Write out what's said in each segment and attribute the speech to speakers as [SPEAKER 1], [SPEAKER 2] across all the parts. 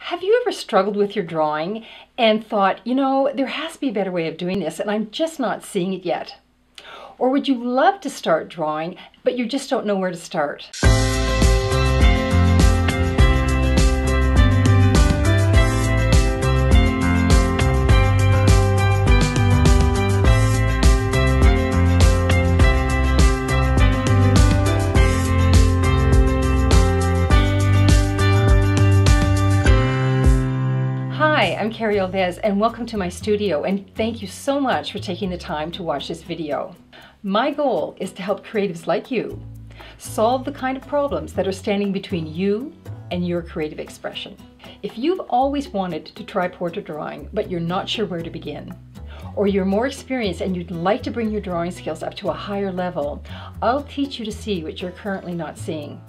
[SPEAKER 1] Have you ever struggled with your drawing and thought, there has to be a better way of doing this and I'm just not seeing it yet? Or would you love to start drawing, but you just don't know where to start? Hi, I'm Carrie Alves and welcome to my studio, and thank you so much for taking the time to watch this video. My goal is to help creatives like you solve the kind of problems that are standing between you and your creative expression. If you've always wanted to try portrait drawing but you're not sure where to begin, or you're more experienced and you'd like to bring your drawing skills up to a higher level, I'll teach you to see what you're currently not seeing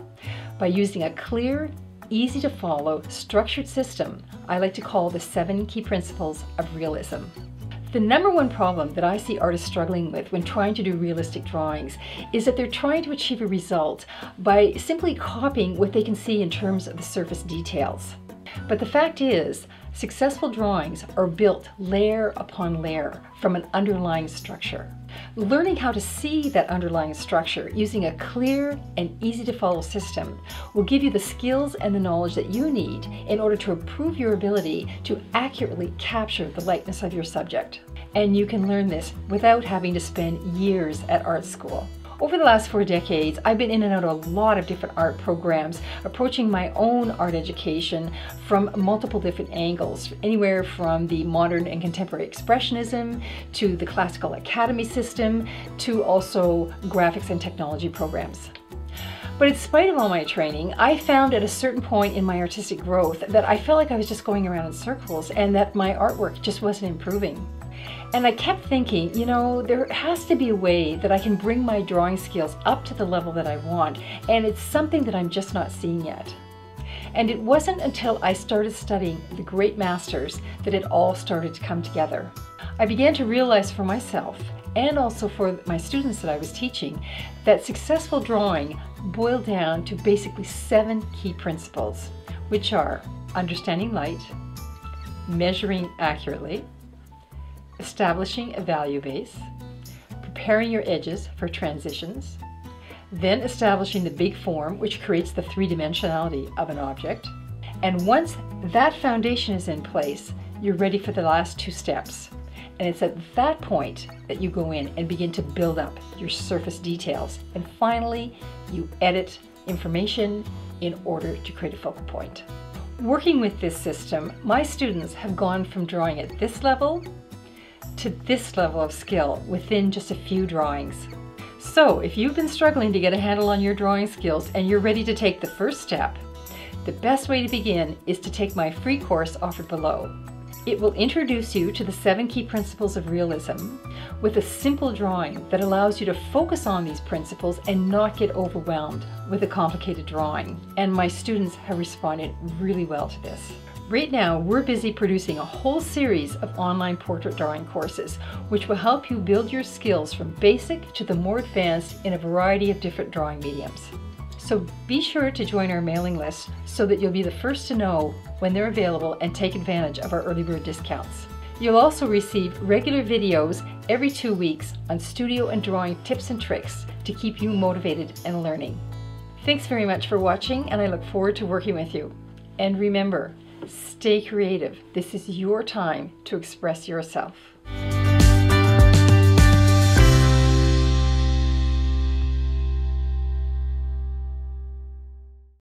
[SPEAKER 1] by using a clear, easy to follow, structured system I like to call the 7 key principles of realism. The number one problem that I see artists struggling with when trying to do realistic drawings is that they're trying to achieve a result by simply copying what they can see in terms of the surface details. But the fact is, successful drawings are built layer upon layer from an underlying structure. Learning how to see that underlying structure using a clear and easy to follow system will give you the skills and the knowledge that you need in order to improve your ability to accurately capture the likeness of your subject. And you can learn this without having to spend years at art school. Over the last 4 decades, I've been in and out of a lot of different art programs, approaching my own art education from multiple different angles, anywhere from the modern and contemporary expressionism to the classical academy system to also graphics and technology programs. But in spite of all my training, I found at a certain point in my artistic growth that I felt like I was just going around in circles and that my artwork just wasn't improving. And I kept thinking, there has to be a way that I can bring my drawing skills up to the level that I want, and it's something that I'm just not seeing yet. And it wasn't until I started studying the great masters that it all started to come together. I began to realize for myself, and also for my students that I was teaching, that successful drawing boiled down to basically 7 key principles, which are understanding light, measuring accurately, establishing a value base, preparing your edges for transitions, then establishing the big form, which creates the 3-dimensionality of an object. And once that foundation is in place, you're ready for the last 2 steps. And it's at that point that you go in and begin to build up your surface details. And finally, you edit information in order to create a focal point. Working with this system, my students have gone from drawing at this level to this level of skill within just a few drawings. So if you've been struggling to get a handle on your drawing skills and you're ready to take the first step, the best way to begin is to take my free course offered below. It will introduce you to the 7 key principles of realism with a simple drawing that allows you to focus on these principles and not get overwhelmed with a complicated drawing. And my students have responded really well to this. Right now, we're busy producing a whole series of online portrait drawing courses, which will help you build your skills from basic to the more advanced in a variety of different drawing mediums. So be sure to join our mailing list so that you'll be the first to know when they're available and take advantage of our early bird discounts. You'll also receive regular videos every 2 weeks on studio and drawing tips and tricks to keep you motivated and learning. Thanks very much for watching, and I look forward to working with you. And remember, stay creative. This is your time to express yourself.